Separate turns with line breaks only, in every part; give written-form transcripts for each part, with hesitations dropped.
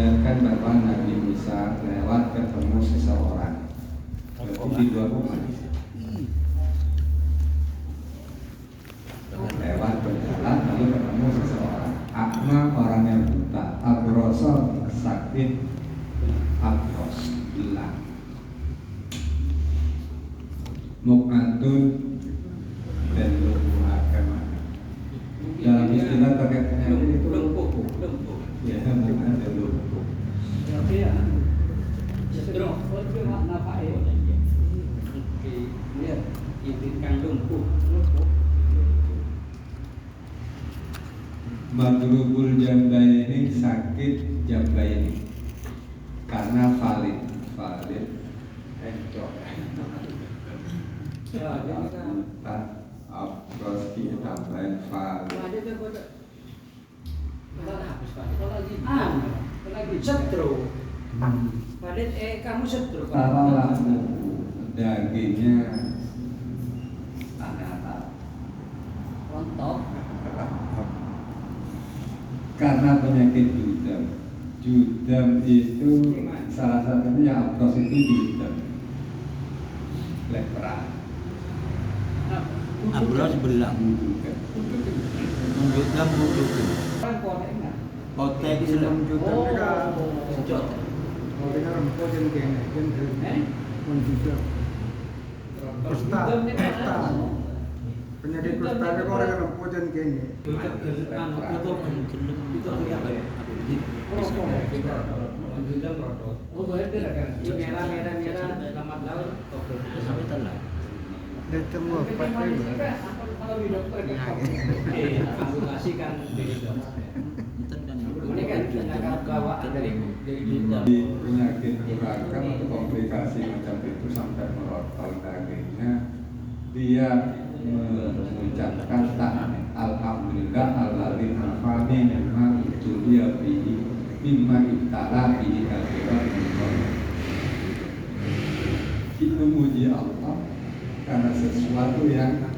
meriwayatkan bahwa Nabi Musa lewat ketemu seseorang. Berarti di dua rumah. Lewat berjalan lalu ketemu seseorang. Akma orang yang buta, abroso sakit, abros hilang. Mukatun dan lumpuh agama. Dalam istilah terkait penyakit itu lumpuh. Ya, bukan lumpuh.
Ya, cenderung itu makna pae. Iya, itu kan lumpuh.
Madrubul jambaini sakit jambaini karena valid encok
Ya, jadi kan
abroski tambahin valid
ada tuh kode. Kalau habis Pak. Kalau lagi setro. Padet kamu setro.
kalau laku dagingnya anak
Rontok.
karena penyakit judam itu salah satunya abros itu judam lepra
Abros belang. Menunjukkan bujuk.
Kan konek enggak?
Kotek selam.
Sejot.
Kusta. Penyakit kusta itu orang yang lempojan kayaknya.
Oh, boleh tidak kan? Merah, selamat laut, sampai telah.
Dia semua pakai.
Kalau di dokter kan, amputasi kan dari dokter. Ini kan tindakan bawaan dari
di penyakit beragam atau komplikasi macam itu sampai merotol dagingnya, dia mengucapkan alhamdulillah alladzi afani mimma ibtuliya bihi mimma ibtala bihi al-ghairu. Itu muji Allah karena sesuatu yang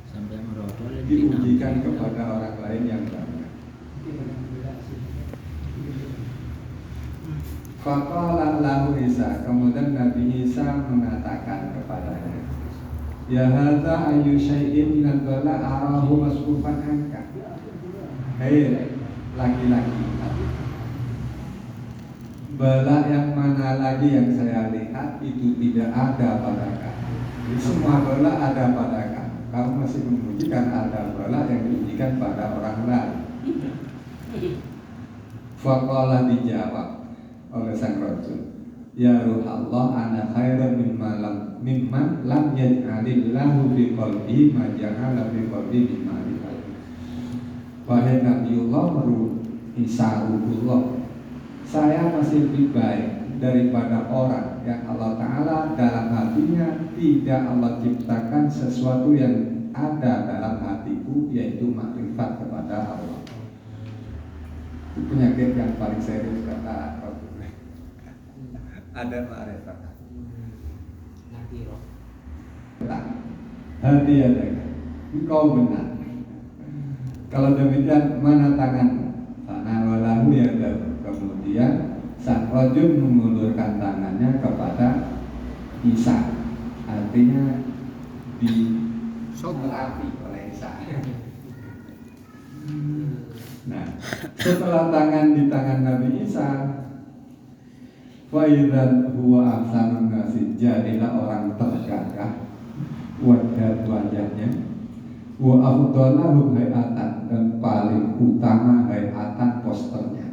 Sampai merotol
diujikan kepada orang lain yang banyak. Faqala lahu Isa, kemudian Nabi Isa mengatakan kepadanya, ya hadza ayu syai'in minal bala arahu masrufan anka. Hei laki-laki, bala yang mana lagi yang saya lihat itu tidak ada pada kamu. Jadi semua bala ada pada kamu. Kamu masih memujikan ada bala yang diujikan pada orang lain. Faqala dijawab oleh sang rasul, ya ruhallah ana khairan mimman lam yaj'alillahu fi qalbi ma ja'ala fi qalbi mimma ya'lam. Wahai Nabiullah Isa ruhullah, saya masih lebih baik daripada orang yang Allah Ta'ala dalam hatinya tidak Allah ciptakan sesuatu yang ada dalam hatiku, yaitu makrifat kepada Allah. Itu penyakit yang paling serius kata Rasul. Ada makrifat. Hati ada. Engkau benar. Kalau demikian mana tanganmu? Tanah walahu ya. Kemudian sang rajul mengulurkan tangannya kepada Isa. Artinya diterapi oleh Isa. Nah, setelah di tangan Nabi Isa, Faidan huwa ahsanun nasi, jadilah orang tergagah wajah wajahnya, wa afdalahu hayatan, dan paling utama hayatan posternya.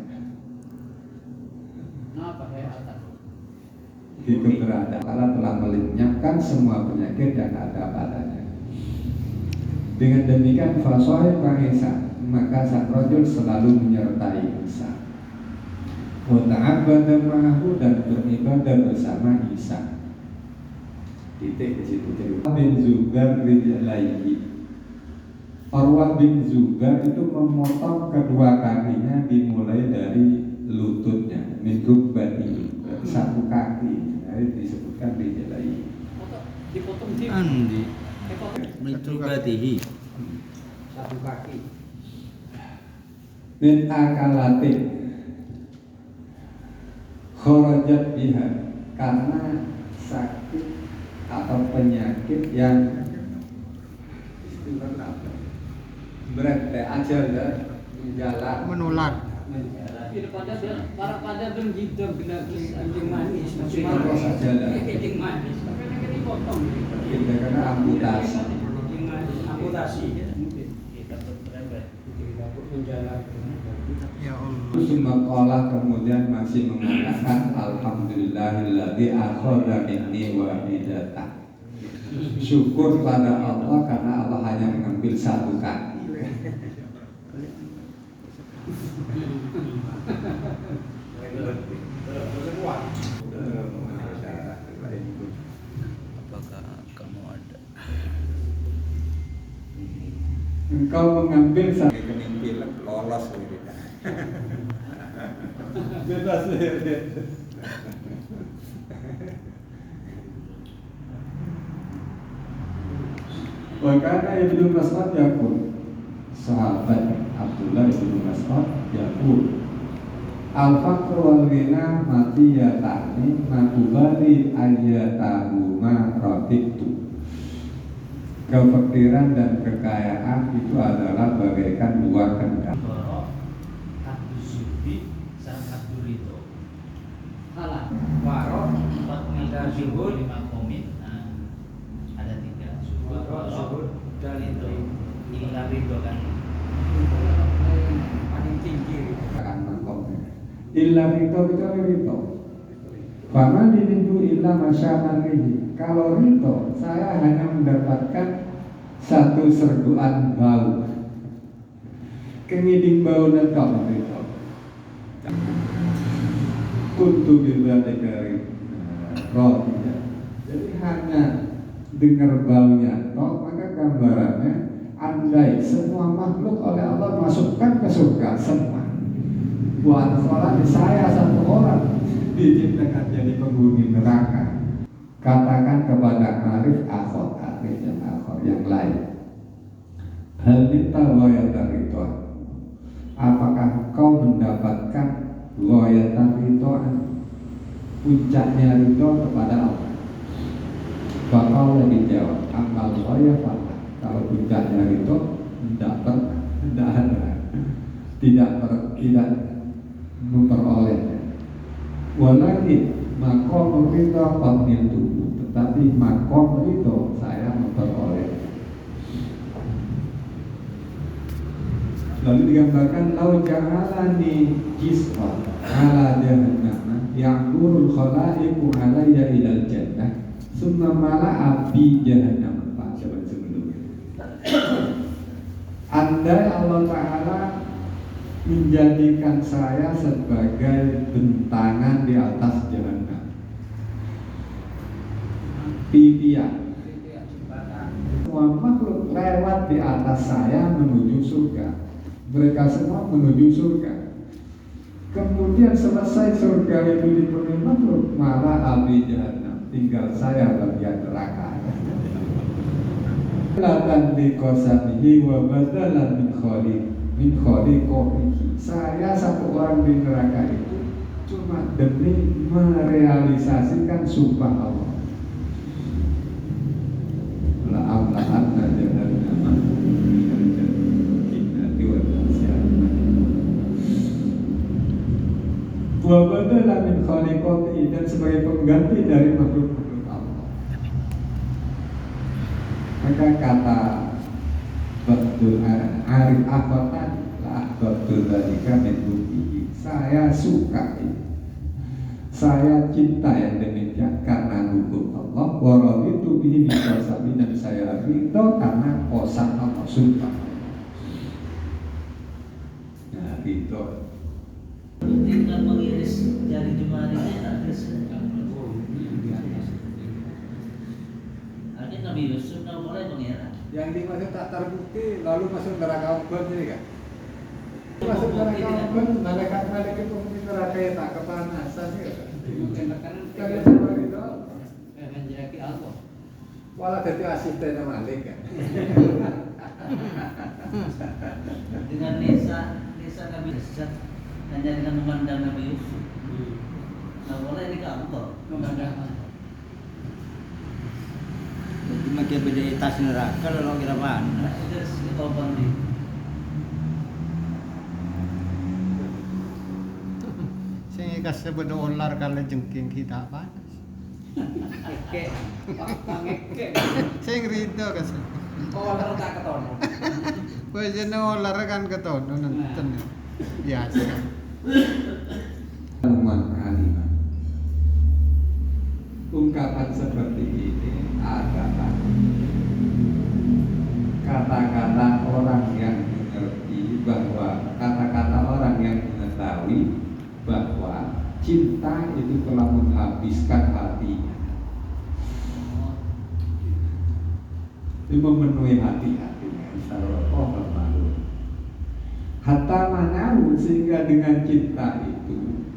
Kenapa hayatan?
Itu berada Allah telah melenyapkan semua penyakit yang ada padanya. Dengan demikian fasahib Isa, maka sang rajul selalu menyertai Isa. Wa ta'abbada ma'ahu, dan beribadah bersama Isa. Titik di situ cerita. Bin Zubair rijlaihi. Urwah bin Zubair itu memotong kedua kakinya dimulai dari lututnya, min rukbatihi, satu kaki. Jadi disebutkan rijlaihi.
Dipotong di
Andi Mitubatihi
satu kaki.
min akalatin kharajat biha, karena sakit atau penyakit yang berat aja ya menjalar
Menular.
Para pada berjidam kencing manis,
Apa saja lah.
kencing manis. Makanya kan dipotong.
kita kena amputasi.
Kencing manis, amputasi. Takut menjalar.
Ya Allah.
Sumaqalah kemudian masih mengatakan alhamdulillahilladzi akhadha minni wahidatan. Syukur pada Allah karena Allah hanya mengambil satu kaki.
Apakah kamu ada?
Engkau mengambil satu kening film lolos gitu. Bebas ya. Wakana Ibnu Mas'ud yaqul, sahabat Abdullah Ibnu Mas'ud yaqul, al-faqru wal ghina matiyatani makubali ayatahu ma radiktu. Kefakiran dan kekayaan itu adalah bagaikan dua kendang.
Abdul Zuhdi sama Abdul Ridho.
Salah. Warok,
Ada
zuhud,
lima komit, ada tiga.
warok, zuhud, dan itu.
Inilah Ridho kan.
Paling tinggi.
Akan makomnya. Illa rito. Fama dirindu illa masyamalihi. Kalau rito, saya hanya mendapatkan satu serguan bau. Kengiding bau nekam rito. Kuntu bidzalika radiya. Jadi hanya dengar baunya, maka gambarannya andai semua makhluk oleh Allah masukkan ke surga semua. Buat sholat saya satu orang diciptakan jadi penghuni neraka. Katakan kepada arif akhor yang lain, hal minta ghayatan ridho, apakah kau mendapatkan ghayatan ridho, puncaknya ridho kepada Allah? Bakal lebih jawab, amal ghayatan, kalau puncaknya ridho tidak memperolehnya. Walakin makom ridho qadnil tubuh, tetapi makom ridho saya memperoleh. Lalu digambarkan lau ja'alani jisra ala jahannam ya'murul khalaiqu alayya ilal jannah summa mala'a bi jahannam. Pak, coba sebelumnya. Andai Allah Ta'ala menjadikan saya sebagai bentangan di atas jahannam, pipian, semua makhluk lewat di atas saya menuju surga. Mereka semua menuju surga. Kemudian selesai surga itu dipenuhi makhluk, malah api jahannam, tinggal saya bagian neraka. Latan dikosamihi wa badalan min khaliqohi. Saya satu orang di neraka itu cuma demi merealisasikan sumpah Allah. La amla'anna jahannama minal jinnati wal insi ajma'in. Wa badalan min khaliqohi, dan sebagai pengganti dari makhluk-makhluk Allah. Maka kata Betul arif akhwatan la betul dalika min bukti. Saya suka ini, saya cinta yang demikian karena hukum Allah. Waraditu bihi biqasami, dan saya ridho karena qasam Allah, sumpah. Nah, ridho.
Tinggal mengiris jari jemarinya atas. Artinya Nabi Yusuf kalau mulai mengira.
Yang dimaksud tak terbukti lalu masuk neraka ubun ini kan? Masuk neraka ubun, malaikat penghuni neraka yang tak kepanasan ya kan? Kalian sama itu
menjadi Allah.
malah jadi asisten Malik kan?
Dengan Nisa Nabi hanya dengan memandang Nabi Yusuf. Nah, boleh ini kantor.
Jadi makin beda tas neraka kalau kira mana?
Terus ketopan di.
Saya kasih berdolar kalau jengking kita panas.
Ngeke, ngeke.
Saya ngerito kasih.
Oh, kalau tak ketono.
Wajan dolar kan ketono nonton biasa.
Ungkapan seperti ini adalah kata-kata orang yang mengerti bahwa kata-kata orang yang mengetahui bahwa cinta itu telah menghabiskan hatinya, itu memenuhi hati-hatinya. Insyaallah malu. Hatta manahu, sehingga dengan cinta itu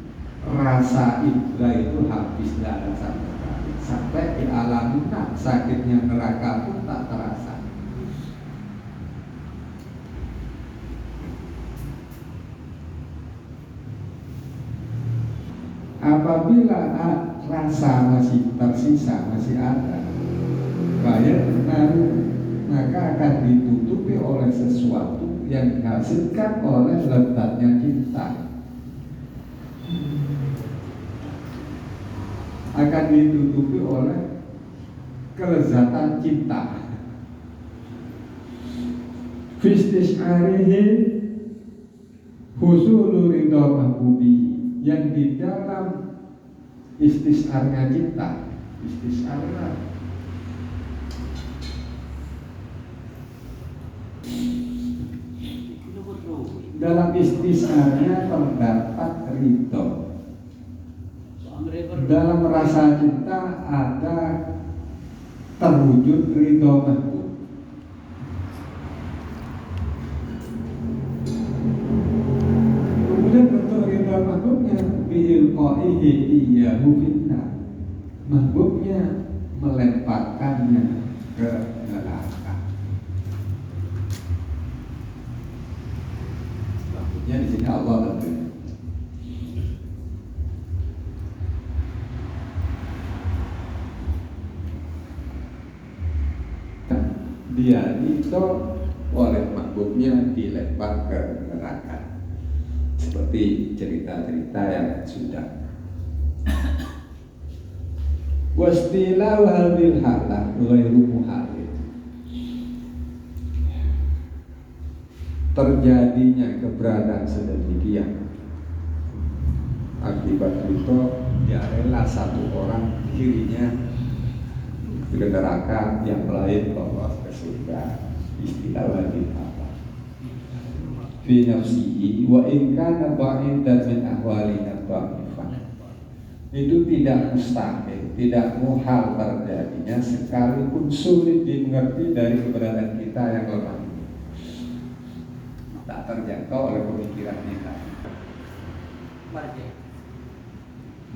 rasa ibra itu habis, tidak ada sama sekali. Sampai di alam sakitnya neraka pun tak terasa. Apabila rasa masih tersisa, masih ada, maka akan ditutupi oleh sesuatu yang dihasilkan oleh letaknya cinta. Akan ditutupi oleh kelezatan cinta. Fistis arihi husulu ridho mahbubi, yang di dalam istisarnya cinta, istisarnya dalam istisarnya terdapat ridho. Dalam rasa cinta ada terwujud ridho mahbub. Kemudian bentuk ridho mahbubnya biilqaihi iyyahu finnar, mahbubnya melemparkannya ke neraka. Mahbubnya di sini Allah tentunya. Dia itu oleh mahbubnya dilempar ke neraka, seperti cerita-cerita yang sudah. Wastilau hadil halah ghairu muhalil, terjadinya keberadaan sedemikian akibat itu dia rela satu orang kirinya ke neraka, yang lain lolos ke surga. Istilah lagi apa? Fi nafsihi wa in kana ba'idan min ahwalina dha'ifah. Itu tidak mustahil, tidak muhal terjadinya sekalipun sulit dimengerti dari keberadaan kita yang lemah. Tak terjangkau oleh pemikiran kita.
Mari.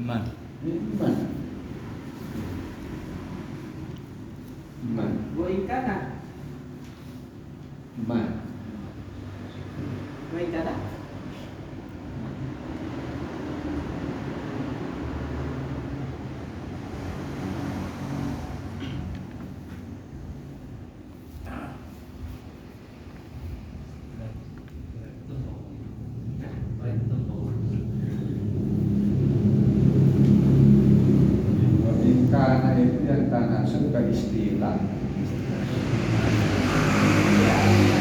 Man.
Wa ikana. Wa ikana.
Karena itu yang tanah surga istilah.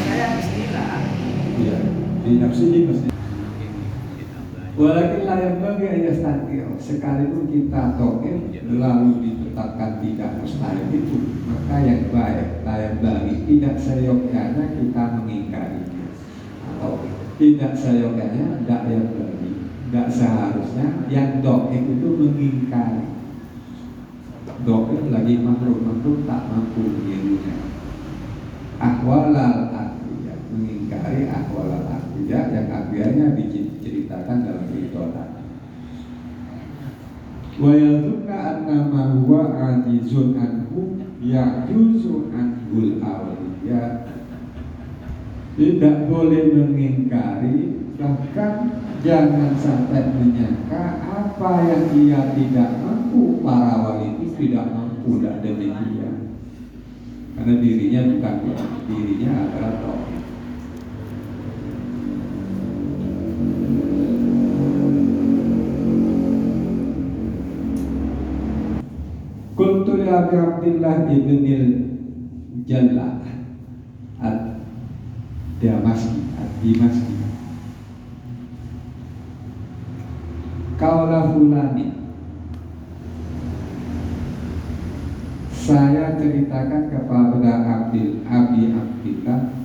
Saya istilah.
Iya, di nafsihi mesti. Walakin layak bagi ayat takdir, sekalipun kita token lalu ditetapkan tidak mustahil itu, maka yang baik layak bagi, tidak seyogyanya kita mengingkarinya, atau tidak seyogyanya tidak yang bagi, tidak seharusnya yang doken itu mengingkari. Doken lagi makhluk tak mampu dirinya. Ahwalal akhiyah, mengingkari ahwalal akhiyah yang akhirnya diceritakan dalam cerita tadi. Wa yadhunna annama huwa ajizun anhu ya'juzu anhul awliya. Tidak boleh mengingkari Bahkan jangan sampai menyangka apa yang ia tidak mampu, para wali itu tidak mampu, tidak demikian. Karena dirinya bukan dirinya adalah tauhid. Qultu li Abi Abdillah ibnil Jalla ad-Damaski ad-Dimaski Kaula fulani, saya ceritakan kepada Abi Abdillah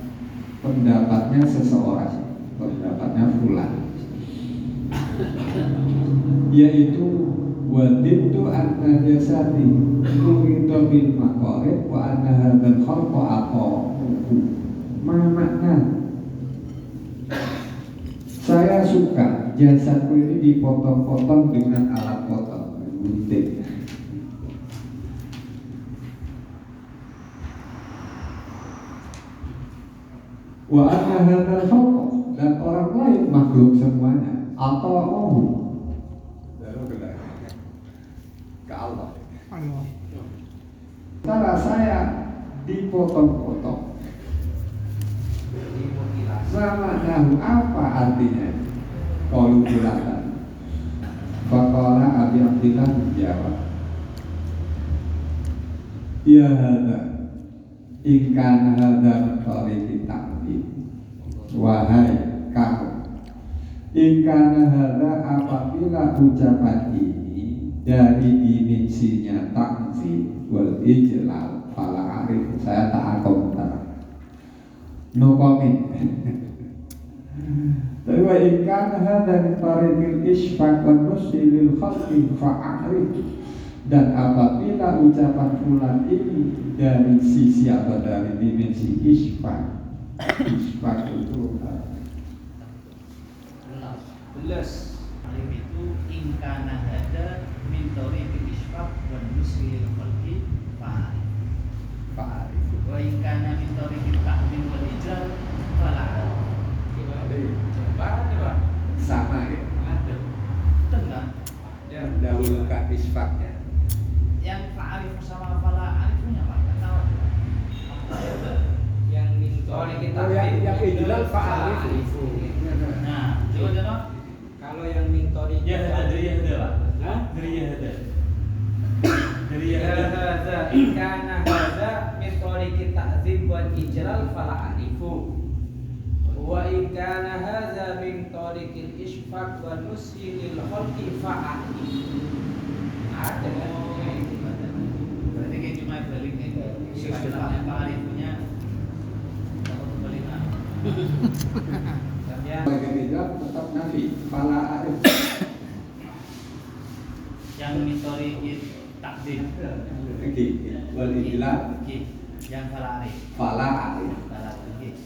pendapatnya seseorang, pendapatnya fulan, yaitu wadidtu anna jasadi kuhita bil maqarib wa anna hadzal khalqa aqamuhu. Ma makna? Saya suka jasadku ini dipotong-potong dengan alat potong, gunting. Wa anna hadzal khalqa, dan orang lain makhluk semuanya atau Allah. Ke Allah. Sementara saya dipotong-potong. Sama nahu, apa artinya? Qalu bilatan. Faqala Abi Abdillah menjawab, ya hadza in kana hadza tariqi ta'bid. Wahai kamu, in kana hadza, apabila ucapan ini dari dimensinya takzim wal ijlal fala arif, saya tak komentar, no comment. Tapi wa in kana hadza min tariqil isfaq wa nusyi lil khalqi fa'arif, dan apabila ucapan fulan ini dari sisi atau dari dimensi isfaq, isfaq itu
Belas alif itu ingkana hada min tariqil isfaq wa nusyi lil khalqi fa'arif. Wa ingkana min tariqil ta'min wal ijal fala.
sama ya,
Ada. Tengah.
mendahulukan isfaqnya.
Yang fa'arif sama fala arif punya apa? Enggak tahu.
Yang mintori kita
yang ijlal fa'arif.
Nah, coba.
kalau yang mintori
Ya ada dari ada Pak.
Hah?
Dari ada. Dari
Ya
ada.
hadza in kana hadza min tariqi ta'zim wal ijlal fala arifu. Wa in kana hadza min tariqil isfaq wa nusyi lil khalqi fa'arif. Ada
Berarti kayak cuma balik nih. Istilahnya fa'arif punya atau balik.
ya.
Bagi ijlal tetap nafi, fala arif.
Yang mintori takdim.
Oke, wal ijlal
Yang fala arif.
fala arif.
Fala arif.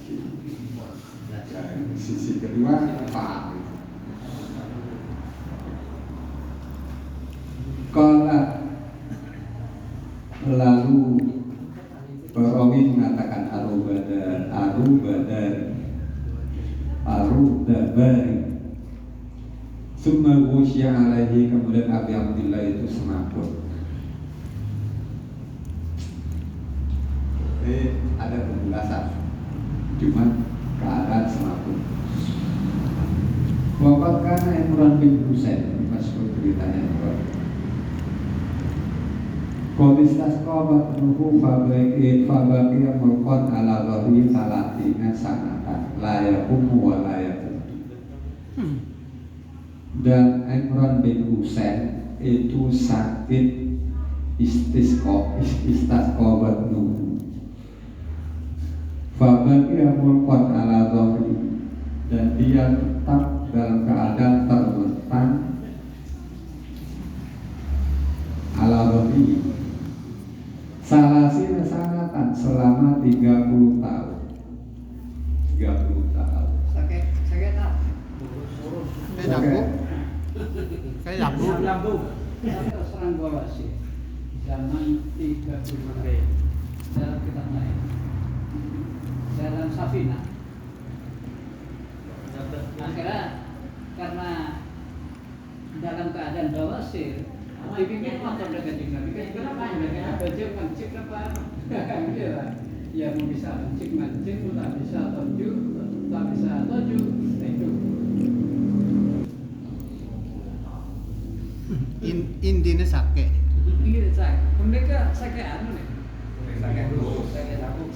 Dan sisi kedua fa'arif. Qala, lalu perawi mengatakan Arubadari. Summa wusya alaihi, kemudian Abi Abdillah itu semaput. Ada penjelasan, cuma keadaan semaput. Wafat karena Imran bin Husain, masyhur ceritanya itu. Kodistas kobat nuhu fabaki mulkon ala rohi salatina sanatan layakum wa layakum. Dan Imran bin Husain itu sakit istisqobat nuhu. Fabaki mulkon ala rohi, dan dia tetap dalam keadaan terlentang ala rohi salasina sanatan selama 30 tahun. 30 tahun.
Sakit apa?
Sakit.
Kayak
Lambung. Serang golasi. Zaman 30 dalam kitab lain. Dalam Safina.
Akhirnya karena dalam keadaan bawasir dipikir motor dengan Nabi kan kenapa dengan baju mancing apa ya mau bisa mancing tak bisa toju itu
Intinya sakit.
ini saya mereka sakit anu nih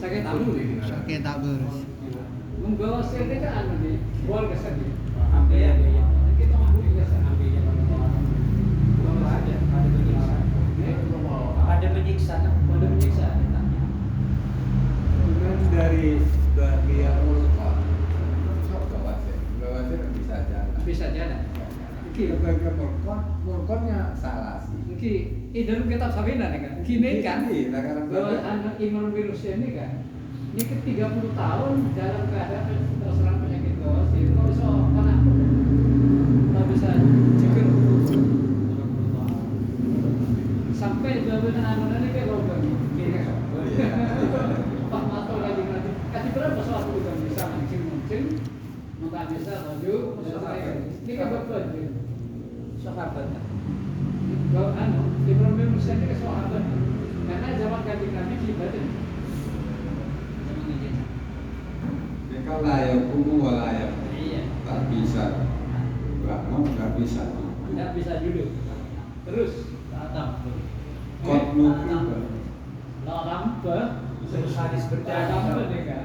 sakit tahu nih
Sakit tak beres.
membawa sel kan anu nih bol ke sana
Ambil ya.
kita mampu ke sana
Ada penyiksa.
pada menyiksa
Kemudian dari bagian ulkon, bawasir bisa jalan.
bisa jalan
Ke bagian mulkonnya salah sih.
Mungkin ini dalam kitab Sabina nih kan gini kan
Iya, karena
bahwa anak imun virus ini kan ini ke 30 tahun dalam keadaan terserang penyakit bawasir kok bisa kena nggak bisa ceker sampai jabatan anak ini kayak logam gini kan Pak Mato lagi kasih berapa soal itu kan bisa mancing maka bisa laju ini kan bapak
Sahabat.
bahwa anu Ibrahim Musa ini sahabat karena zaman kanjeng Nabi ibadah
mereka layak kumu layak
iya
tak bisa bangun, nggak bisa
nggak bisa duduk terus
kot nukul
lampe
Hadis berjalan.
lampe nih kan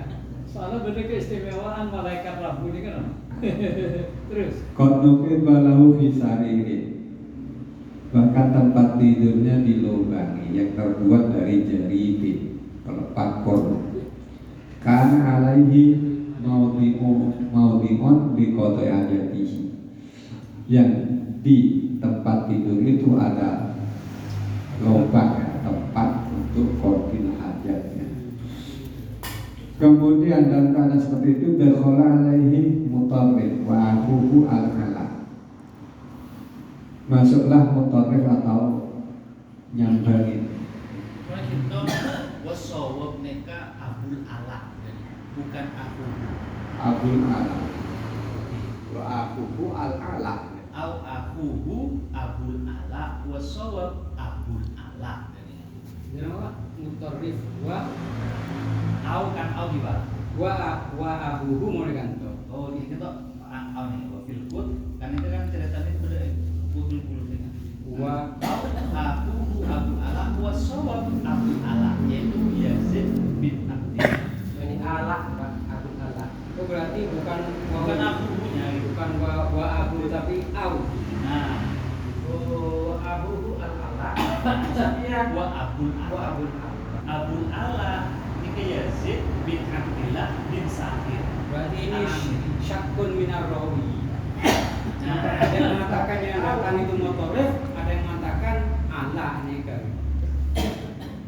soalnya bener keistimewaan malaikat Rabu ini kan terus
kot nukul balahu fisaririn. Bahkan tempat tidurnya dilubangi yang terbuat dari jaribin, kalau pakor. Karena alaihi maudhi'un li qada'i hajatihi. Yang di tempat tidur itu ada lubang, tempat untuk qadil hajatnya. Kemudian dalam keadaan seperti itu dakhala alaihi mutarrif wa akhuhu al-ala. Masuklah mutarrif atau nyambangin.
Kalau kita wasawab neka Abul Ala, bukan aku.
Abul ala wa akhuhu al-ala.
Au akuhu Abul Ala wasawab Abul Ala.
jenama mutarrif wa
Au di bawah.
abuhu mau digantung
Oh, di kita au nih, wa fil qut. Kan itu kan ceritanya pada bulu-bulu dengan.
wa
Akuhu Abul Ala wasawab Abul Ala, yaitu Yazid bin Abdillah.
Ini alak Pak, Abu alak.
oh berarti bukan
Bukan akuhunya gitu.
bukan wa abu tapi au
Nah,
Oh, Abu al-Alak.
Iya, wa Abul
Wa
Ala.
Abul Alak.
Abul Ala ini Yazid bin Abdillah bin Sa'id.
berarti ini syakun minar rawi
Nah,
ada yang mengatakan yang datang itu mutarrif ada yang mengatakan ala ini kan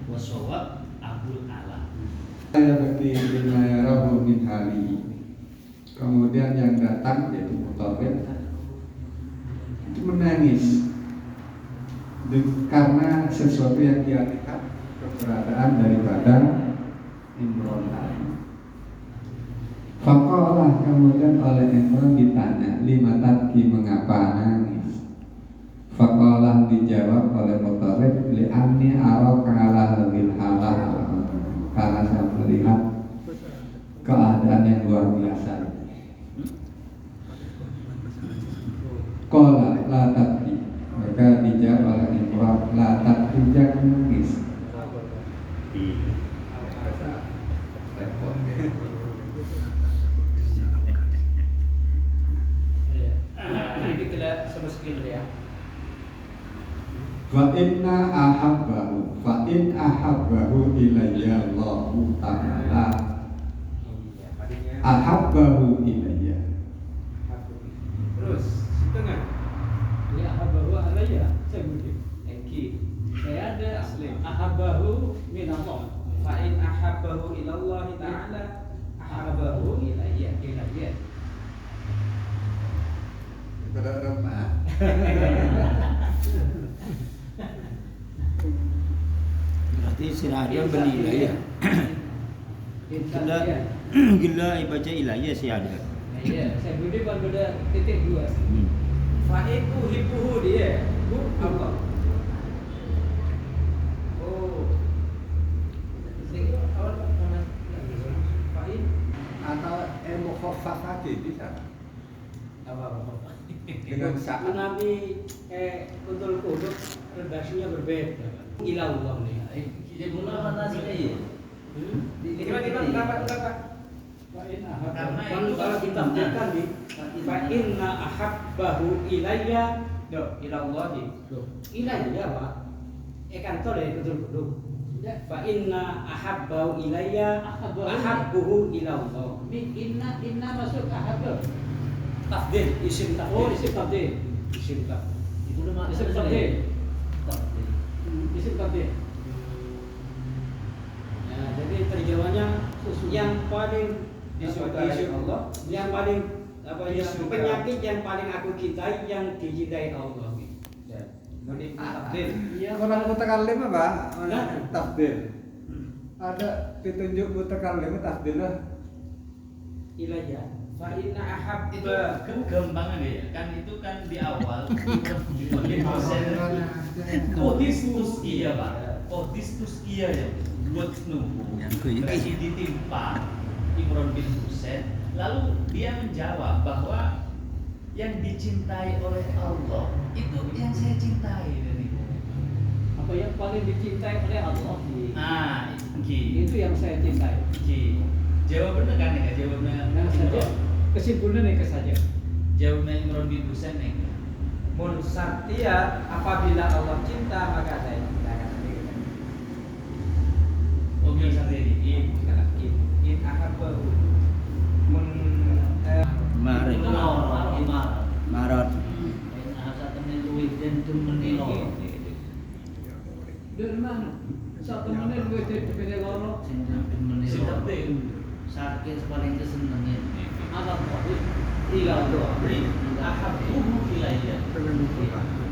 wasawab Abul Ala.
Saya bagi bima yarahu min hali. Kemudian yang datang yaitu mutarrif itu menangis karena sesuatu yang dia lihat keberadaan daripada Imron tadi. Faqalah kemudian oleh Imron ditanya lima tabki mengapa nangis. Faqalah dijawab oleh mutarrif li'anni araka ala hadhil halah, karena saya melihat keadaan yang luar biasa. Qala la tabki, maka dijawab oleh Imron la tabki, jangan menangis.
Ini kita sama skill ya.
Fa inna ahabbahu ilayya Allahu ta'ala ahabbahu ilayya.
Terus setengah.
ya ahabahu alayya saya mungkin
Eki.
saya ada asli ahabahu min Allah
Fa in ahabbahu ilallah ta'ala ahabbahu ilayya.
ilayya
Pada remah.
Berarti sirahnya bernilai ya.
Insan
Gila,
dia.
gila baca ilayah sih ada.
Iya, saya budi pada titik 2.
Fa'iku hibuhu dia. Hu Allah. Oh. Sing awal nama fa'in
Atau ilmu khafafati bisa
apa?
dengan saat
Nabi untuk kuduk redaksinya berbeda. Ilallah nih.
Jadi mula mana sih?
Kenapa?
Karena
Kalau kita bacakan di fa inna ahabbahu ilayya
Ilallahi.
ilayya Pak. Kantor ya betul kuduk. Fa inna ahabbahu ilayya ahabbuhu ilallah. Inna masuk ahabba. Tafdil, isim tafdil. Oh, isim tafdil. Isim tafdil.
Itu udah
Isim tafdil. Isim tafdil. Nah, jadi terjemahnya yang paling
Disukai Allah,
yang paling apa yang
Disukai.
penyakit yang paling aku cintai yang dicintai Allah.
Ya. Muni tafdil.
Iya,
orang mutakallim apa?
Nah.
Tafdil. Ada petunjuk mutakallim tafdil lah.
ilayya.
Fa inna
itu
ahabba
kegampangan ya kan itu kan di awal
Iya.
Kodistus iya Pak, Kodistus iya ya buat nunggu berarti ditimpa Imron bin Husain, lalu dia menjawab bahwa yang dicintai oleh Allah itu yang saya cintai dari
Apa yang paling dicintai oleh Allah?
nah iki
Itu yang saya cintai.
jawabannya kan ya jawabannya
Nah, saja kesimpulannya saja.
jawabannya Imron bin Husain nih
mun satya apabila Allah cinta maka saya cinta kan
mobil sendiri
in ahabbahu mun
Maret. Maret.
Dari mana? Satu menit gue jadi beda lorok.
Sakit paling kesenengnya.
Apa kok? Ilallah.
ahabbuhu ilayya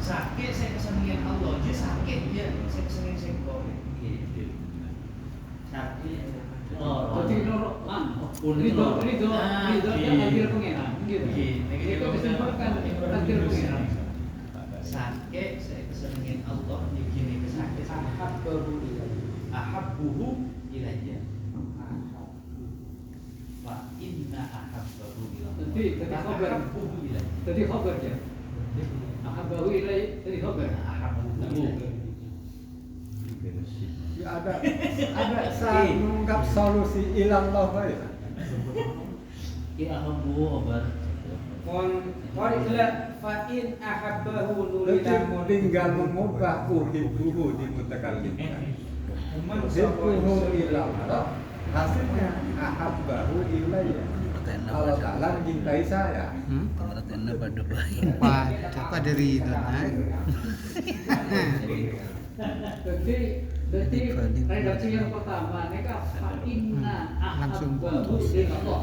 sakit saya kesenangan Allah dia sakit dia saya kesenangan sengkok
Sakit.
Jadi lorok man.
Pun
Ridho
itu.
yang hadir pengenan. Gitu. Itu kesimpulan hadir pengenan.
sakit saya kesenangan Allah begini ke sakit
ahabbahu ilayya
ahabbuhu ilayya wa inna ahabbahu ilayya
Tadi khabar.
ahabbuhu ilayya
Tadi khabar ya. Ahabbahu ilai tadi khabar.
ahabbuhu
Ya ada saya menganggap solusi ilallah ya.
Ki ahabbu obar.
mun qala fa in ahabbahu
Jadi
nulilamun
tinggal mengubah uhibbuhu di mutakallim. Uhibbuhu ilallah. Hasilnya ahabbahu ilayya. Allah Ta'ala mencintai saya.
Apa dari itu?
Jadi redaksi yang pertama mereka fa inna
Langsung
ahabbahu ilallah.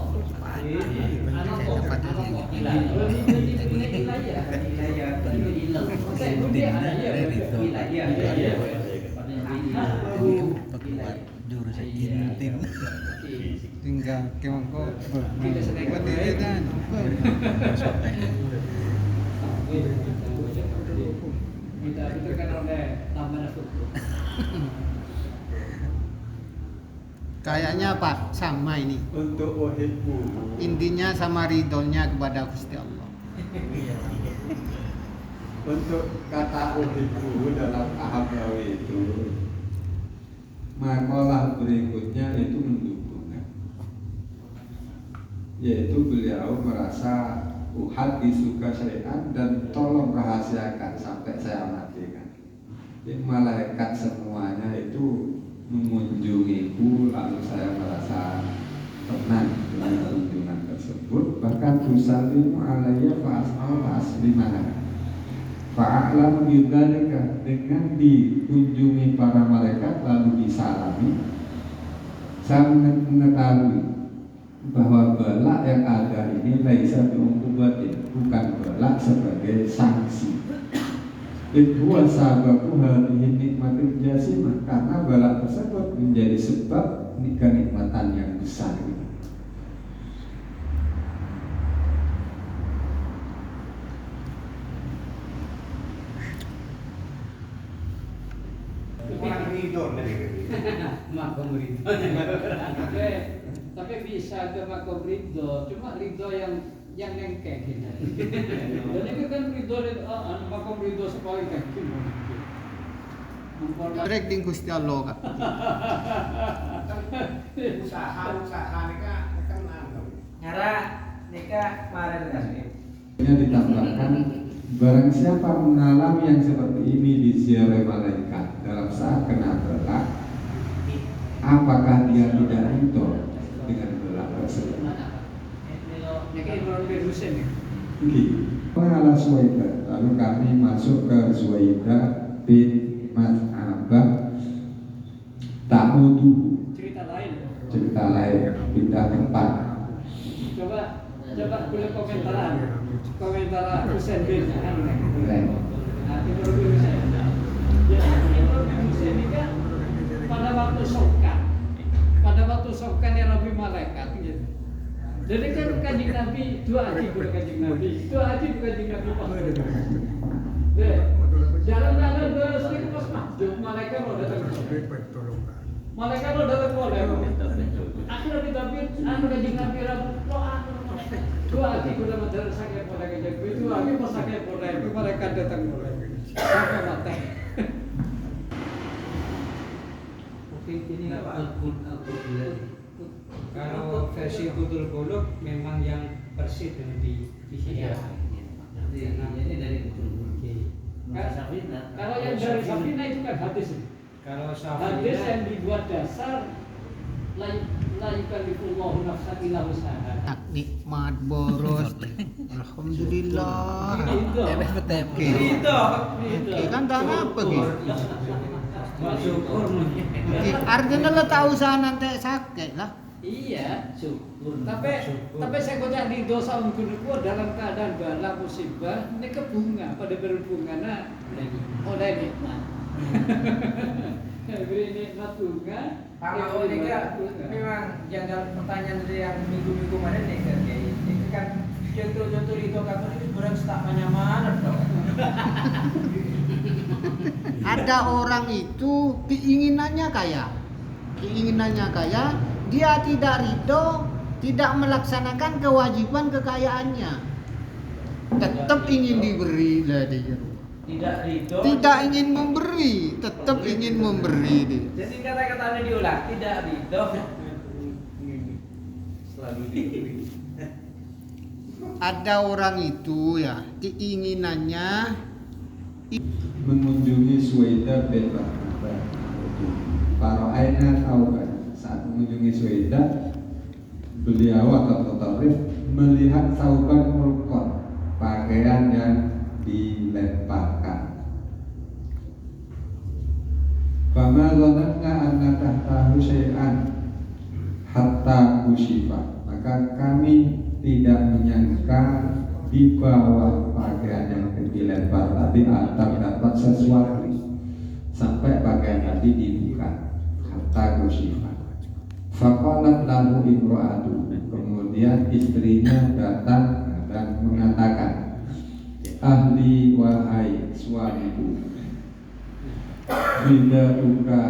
Tinggal kemangko berdiri dan
Kita kan oleh tambahan struktur.
kayaknya Pak sama ini.
Untuk uhibbuhu.
Intinya sama ridhonya kepada Gusti Allah.
Untuk kata uhibbuhu dalam ahabbahu itu makalah berikutnya itu mendukungnya, yaitu beliau merasa hati suka syai'an dan tolong rahasiakan sampai saya matikan. Jadi malaikat semuanya itu mengunjungiku, lalu saya merasa tenang dengan kunjungan tersebut. Bahkan tusallimu alayya fa'asma'u aslimana fa'alam bidzalika, dengan dikunjungi para malaikat lalu disalami, saya mengetahui bahwa bala yang ada ini laisa bi'uqubatin, bukan bala sebagai sanksi. Itu sababu hadhihi nikmatil jasimah, karena bala tersebut menjadi sebab kenikmatan yang besar.
ridho dari
makom ridho. Tapi bisa ke makom ridho, cuma ridho yang nengkek gitu. Dan itu kan ridho makom ridho sekali kayak gitu.
Rek ding Gusti Allah kak.
usaha mereka kan
Ngara nikah kemarin kan.
Ini ditambahkan barang siapa mengalami yang seperti ini diziarahi malaikat dalam saat kena belak, apakah dia tidak ridho dengan belak tersebut?
Nikah Imran bin Husain ya.
Pengalas Suwaidah, lalu kami masuk ke Suwaidah bin Mas'abah Ta'udu, cerita lain, pindah tempat.
Coba boleh komentar Husain bin
Keren.
Imran bin Husain. Jadi Imran bin Husain ini kan pada waktu sokan yang Nabi malaikat gitu. Jadi kan Kanjeng Nabi dua haji kepada Kanjeng Nabi pas. Jalan-jalan terus itu pas masuk malaikat lo datang. Malaikat lo datang boleh. Akhirnya ditabir Kanjeng Nabi dua haji kepada madrasah sakit pada Kanjeng Nabi dua haji pas sakit pada itu malaikat datang boleh. Sampai mati.
Oke, ini kalau versi Kutul Qulub memang yang persis dengan di sini.
Jadi dari Kutul kalau yang dari Safinah itu kan hadis.
Kalau
Hadis yang dibuat dasar la yukallifullahu nafsan illa wus'aha.
Nikmat boros. Alhamdulillah.
Itu.
Kan tak apa gitu.
Syukur.
Artinya lo tahu usaha nanti sakit lah.
Iya, syukur. Tapi saya kocak di dosa ungkul dalam keadaan bala musibah, ini ke bunga pada berbunga nah, oleh nikmat. Beri nikmat bunga.
Kalau nikah memang janggal pertanyaan dari yang minggu-minggu kemarin nikah ini kan contoh-contoh itu kamu itu kurang tak mana dong.
Ada orang itu keinginannya kaya, dia tidak ridho, tidak melaksanakan kewajiban kekayaannya, tetap ingin diberi lah dia. Tidak ingin memberi, tetap ingin memberi dia.
Jadi kata-katanya diulang, tidak ridho. Selalu diberi.
Ada orang itu ya keinginannya
mengunjungi Suwaidah bin Mas'abah. Fara'aina Thawban. Saat mengunjungi Suwaidah, beliau atau Tarif melihat Thawban mulqat, pakaian yang dilemparkan. Fama dhananna anna tahtahu syai'an hatta kushifa. Maka kami tidak menyangka di bawah pakaian yang dilempar tadi terdapat sesuatu sampai pakaian tadi dibuka. Hatta kushifa. Faqalat lahu imra'atu. Kemudian istrinya datang dan mengatakan, ahli wahai suamiku, bila buka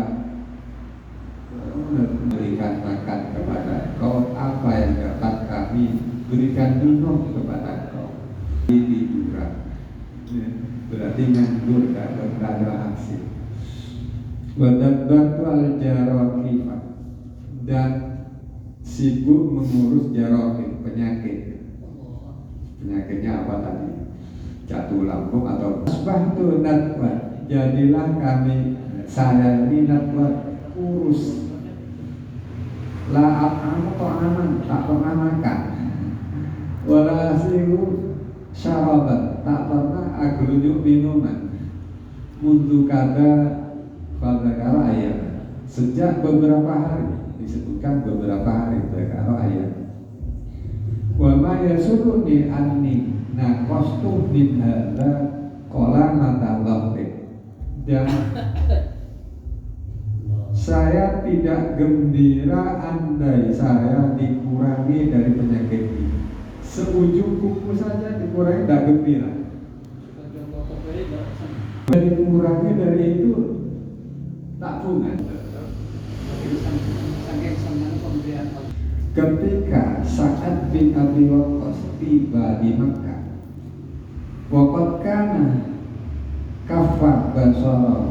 memberikan makan kepada kau, apa yang dapat kami berikan minum kepada kau. Ini tiduran, berarti nganggur, tidak ada hasil. Wadabatu al-jaraqifah, dan sibuk mengurus jaraqif, penyakit. Penyakitnya apa tadi? Jatuh lambung atau asbahtu natwat. Jadilah kami, saya ini natwat, urus. La at'amu ta'aman, tak pernah makan. Wala asiru syarabat, tak pernah agrunyuk minuman. Mundu kada pada ayat, sejak beberapa hari, disebutkan beberapa hari pada ayat. Wa ma yasuruni anni naqastu min hadza qala matallah. Dan saya tidak gembira andai saya dikurangi dari penyakit ini. Seujung kuku saja dikurangi, tidak gembira. Dan dikurangi dari itu tak punya.
Saking senang pemberian Allah.
Ketika Sa'ad bin Abi Waqqas tiba di Makkah, waqad kana kafa basara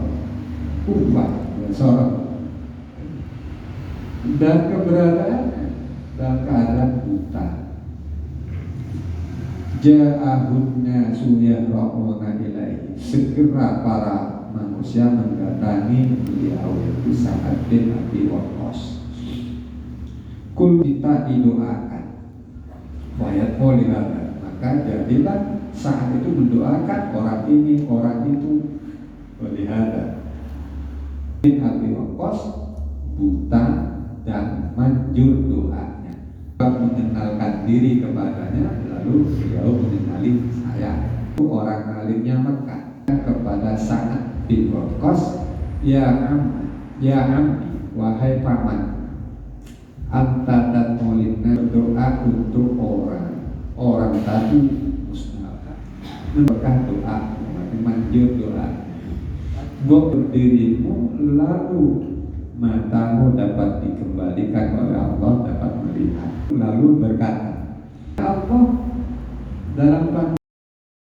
dan keberadaan dalam keadaan buta. Ja'ahun nasu yahra'una ilaihi, segera para manusia mendatangi beliau, yaitu Sa'ad bin Abi Waqqas. Kul kita didoakan wayat polihara, maka jadilah saat itu mendoakan orang ini orang itu polihara. Bin Abi Waqqas buta dan manjur doanya, mengenalkan diri kepadanya, lalu beliau mengenali saya, itu orang alimnya Mekah, kepada Sa'ad bin Waqqas, ya ammi, wahai paman, anta tatolina, berdoa untuk orang tadi musnahkan, memberikan doa, manjur doa. Berdirimu lalu matamu dapat dikembalikan oleh Allah, dapat melihat. Lalu berkata,